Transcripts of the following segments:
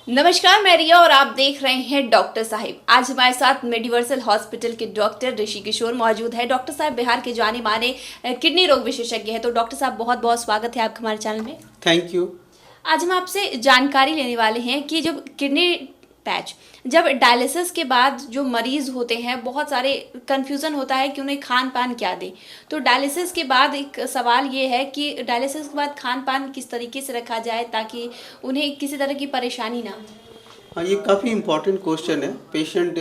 नमस्कार, मैं रिया और आप देख रहे हैं डॉक्टर साहिब। आज हमारे साथ मेडिवर्सल हॉस्पिटल के डॉक्टर ऋषि किशोर मौजूद है। डॉक्टर साहब बिहार के जाने माने किडनी रोग विशेषज्ञ हैं। तो डॉक्टर साहब बहुत बहुत स्वागत है आपका हमारे चैनल में। Thank you. आज हम आपसे जानकारी लेने वाले हैं कि जब किडनी पैच जब डायलिसिस के बाद जो मरीज होते हैं बहुत सारे कन्फ्यूज़न होता है कि उन्हें खान पान क्या दें। तो डायलिसिस के बाद एक सवाल ये है कि डायलिसिस के बाद खान पान किस तरीके से रखा जाए ताकि उन्हें किसी तरह की परेशानी ना हो। हाँ, ये काफ़ी इम्पोर्टेंट क्वेश्चन है। पेशेंट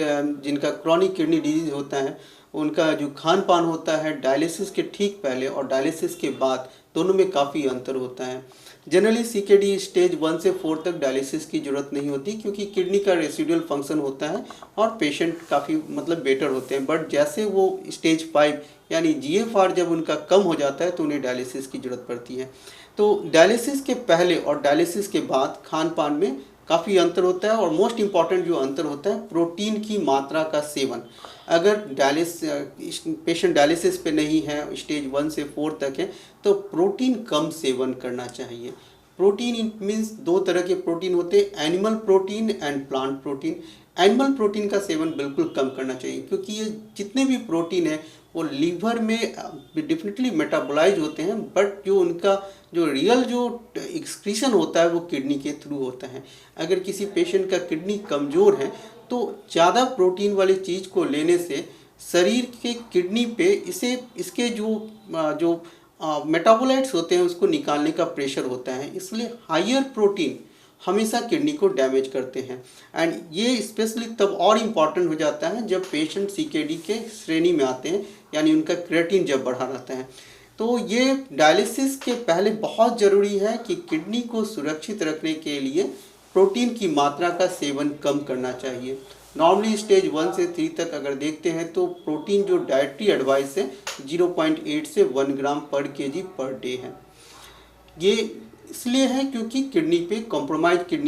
जिनका क्रॉनिक किडनी डिजीज होता है उनका जो खान पान होता है डायलिसिस के ठीक पहले और डायलिसिस के बाद दोनों में काफ़ी अंतर होता है। जनरली सीकेडी स्टेज 1 से 4 तक डायलिसिस की ज़रूरत नहीं होती क्योंकि किडनी का रेसिडुअल फंक्शन होता है और पेशेंट काफ़ी बेटर होते हैं। बट जैसे वो स्टेज 5 यानी जीएफआर जब उनका कम हो जाता है तो उन्हें डायलिसिस की ज़रूरत पड़ती है। तो डायलिसिस के पहले और डायलिसिस के बाद खान पान में काफ़ी अंतर होता है और मोस्ट इम्पॉर्टेंट जो अंतर होता है प्रोटीन की मात्रा का सेवन। अगर पेशेंट डायलिसिस पे नहीं है, स्टेज 1 से 4 तक है, तो प्रोटीन कम सेवन करना चाहिए। प्रोटीन मीन्स दो तरह के प्रोटीन होते हैं, animal protein and plant protein. Animal protein का सेवन बिल्कुल कम करना चाहिए क्योंकि ये जितने भी प्रोटीन है वो लीवर में डेफिनेटली मेटाबोलाइज होते हैं, बट जो उनका जो रियल जो एक्सक्रीशन होता है वो किडनी के थ्रू होता है। अगर किसी पेशेंट का किडनी कमज़ोर है तो ज़्यादा प्रोटीन वाली चीज़ को लेने से शरीर के किडनी पे इसके जो मेटाबोलाइट्स होते हैं उसको निकालने का प्रेशर होता है, इसलिए हायर प्रोटीन हमेशा किडनी को डैमेज करते हैं। एंड ये स्पेशली तब और इम्पॉर्टेंट हो जाता है जब पेशेंट सीकेडी के श्रेणी में आते हैं, यानी उनका क्रिएटिन जब बढ़ा रहता है। तो ये डायलिसिस के पहले बहुत ज़रूरी है कि किडनी को सुरक्षित रखने के लिए प्रोटीन की मात्रा का सेवन कम करना चाहिए। नॉर्मली स्टेज 1 से 3 तक अगर देखते हैं तो प्रोटीन जो डाइटरी एडवाइस है 0.8 से 1 ग्राम पर केजी पर डे है। ये इसलिए है क्योंकि किडनी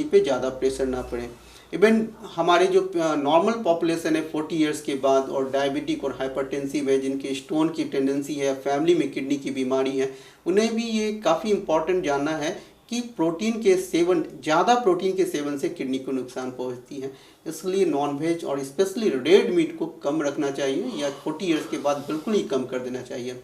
पे ज़्यादा प्रेशर ना पड़े। इवन हमारे जो नॉर्मल पॉपुलेशन है 40 इयर्स के बाद और डायबिटिक और हाइपरटेंसिव है, जिनके स्टोन की टेंडेंसी है, फैमिली में किडनी की बीमारी है, उन्हें भी ये काफ़ी इम्पॉर्टेंट जानना है कि ज़्यादा प्रोटीन के सेवन से किडनी को नुकसान पहुंचती है। इसलिए नॉनवेज और स्पेशली रेड मीट को कम रखना चाहिए या 40 इयर्स के बाद बिल्कुल ही कम कर देना चाहिए।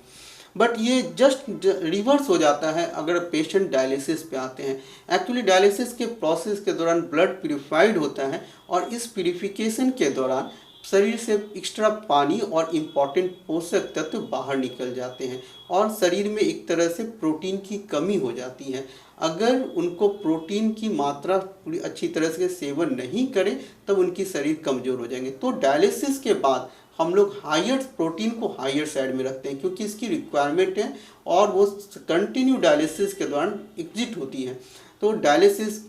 बट ये जस्ट रिवर्स हो जाता है अगर पेशेंट डायलिसिस पे आते हैं। एक्चुअली डायलिसिस के प्रोसेस के दौरान ब्लड प्यूरिफाइड होता है और इस प्यूरिफिकेशन के दौरान शरीर से एक्स्ट्रा पानी और इम्पॉर्टेंट पोषक तत्व बाहर निकल जाते हैं और शरीर में एक तरह से प्रोटीन की कमी हो जाती है। अगर उनको प्रोटीन की मात्रा पूरी अच्छी तरह से सेवन नहीं करें तब उनकी शरीर कमज़ोर हो जाएंगे। तो डायलिसिस के बाद हम लोग प्रोटीन को हायर साइड में रखते हैं क्योंकि इसकी रिक्वायरमेंट है और वो कंटिन्यू डायलिसिस के दौरान एग्जिट होती है। तो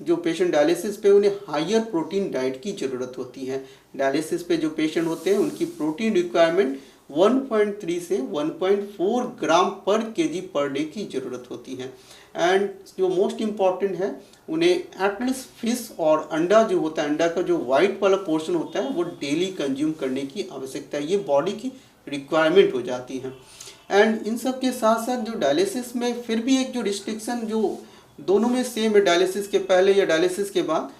जो पेशेंट डायलिसिस पे उन्हें हायर प्रोटीन डाइट की ज़रूरत होती है। डायलिसिस पे जो पेशेंट होते हैं उनकी प्रोटीन रिक्वायरमेंट 1.3 से 1.4 ग्राम पर केजी पर डे की ज़रूरत होती है। एंड जो मोस्ट इम्पॉर्टेंट है उन्हें एटलीस्ट फिश और अंडा जो होता है, अंडा का जो वाइट वाला पोर्शन होता है वो डेली कंज्यूम करने की आवश्यकता है। ये बॉडी की रिक्वायरमेंट हो जाती है। एंड इन सब के साथ साथ जो डायलिसिस में फिर भी एक जो रिस्ट्रिक्शन जो दोनों में सेम है, डायलिसिस के पहले या डायलिसिस के बाद,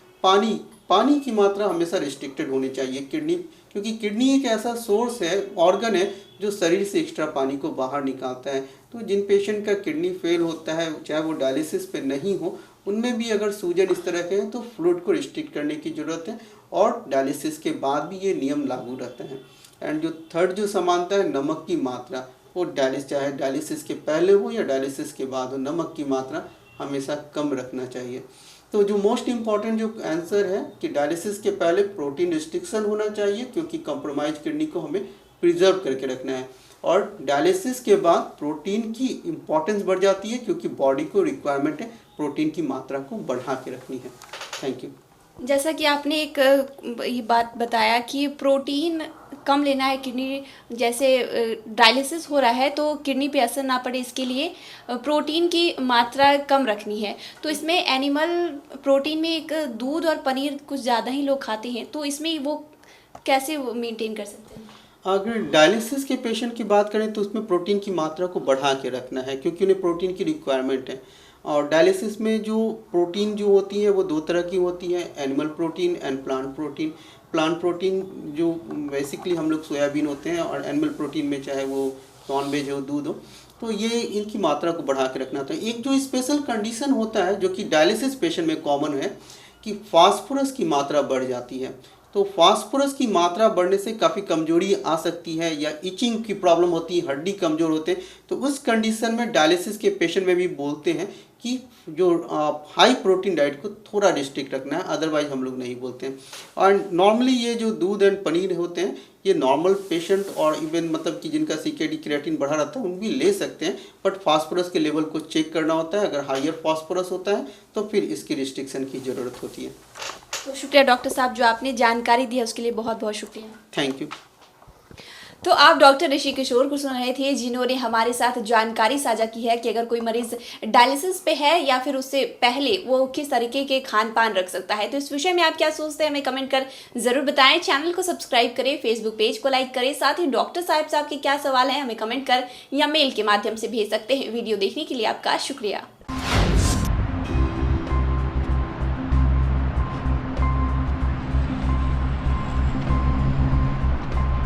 पानी की मात्रा हमेशा रिस्ट्रिक्टेड होनी चाहिए क्योंकि किडनी एक ऐसा सोर्स है, ऑर्गन है जो शरीर से एक्स्ट्रा पानी को बाहर निकालता है। तो जिन पेशेंट का किडनी फेल होता है चाहे वो डायलिसिस पे नहीं हो, उनमें भी अगर सूजन इस तरह के हैं तो फ्लूइड को रिस्ट्रिक्ट करने की ज़रूरत है और डायलिसिस के बाद भी ये नियम लागू रहता है। एंड जो थर्ड जो समानता है नमक की मात्रा, वो चाहे डायलिसिस के पहले हो या डायलिसिस के बाद हो, नमक की मात्रा हमेशा कम रखना चाहिए। तो जो मोस्ट इम्पॉर्टेंट जो आंसर है कि डायलिसिस के पहले प्रोटीन रिस्ट्रिक्शन होना चाहिए क्योंकि कॉम्प्रोमाइज किडनी को हमें प्रिजर्व करके रखना है, और डायलिसिस के बाद प्रोटीन की इम्पॉर्टेंस बढ़ जाती है क्योंकि बॉडी को रिक्वायरमेंट है प्रोटीन की मात्रा को बढ़ा के रखनी है। Thank you. जैसा कि आपने एक ये बात बताया कि प्रोटीन कम लेना है किडनी, जैसे डायलिसिस हो रहा है तो किडनी पे असर ना पड़े इसके लिए प्रोटीन की मात्रा कम रखनी है। तो इसमें एनिमल प्रोटीन में एक दूध और पनीर कुछ ज़्यादा ही लोग खाते हैं, तो इसमें वो कैसे मेंटेन कर सकते हैं? अगर डायलिसिस के पेशेंट की बात करें तो उसमें प्रोटीन की मात्रा को बढ़ा के रखना है क्योंकि उन्हें प्रोटीन की रिक्वायरमेंट है। और डायलिसिस में जो प्रोटीन जो होती है वो दो तरह की होती है, animal protein and plant protein. Plant protein जो बेसिकली हम लोग सोयाबीन होते हैं, और एनिमल प्रोटीन में चाहे वो नॉन वेज हो, दूध हो, तो ये इनकी मात्रा को बढ़ा के रखना था। एक जो स्पेशल कंडीशन होता है जो कि डायलिसिस पेशेंट में कॉमन है कि फास्फोरस की मात्रा बढ़ जाती है। तो फास्फोरस की मात्रा बढ़ने से काफ़ी कमजोरी आ सकती है, या इचिंग की प्रॉब्लम होती है, हड्डी कमज़ोर होते हैं। तो उस कंडीशन में डायलिसिस के पेशेंट में भी बोलते हैं कि जो हाई प्रोटीन डाइट को थोड़ा रिस्ट्रिक्ट रखना है, अदरवाइज हम लोग नहीं बोलते हैं। और नॉर्मली ये जो दूध एंड पनीर होते हैं ये नॉर्मल पेशेंट और इवन मतलब कि जिनका CKD क्रिएटिन बढ़ा रहता है उन भी ले सकते हैं, बट फास्फोरस के लेवल को चेक करना होता है। अगर हायर फास्फोरस होता है तो फिर इसकी रिस्ट्रिक्शन की ज़रूरत होती है। तो शुक्रिया डॉक्टर साहब, जो आपने जानकारी दी है उसके लिए बहुत बहुत शुक्रिया। Thank you. तो आप डॉक्टर ऋषि किशोर को सुन रहे थे, जिन्होंने हमारे साथ जानकारी साझा की है कि अगर कोई मरीज डायलिसिस पे है या फिर उससे पहले वो किस तरीके के खान पान रख सकता है। तो इस विषय में आप क्या सोचते हैं हमें कमेंट कर जरूर बताएं। चैनल को सब्सक्राइब करें, फेसबुक पेज को लाइक करें। साथ ही डॉक्टर साहब के क्या सवाल हैं हमें कमेंट कर या मेल के माध्यम से भेज सकते हैं। वीडियो देखने के लिए आपका शुक्रिया।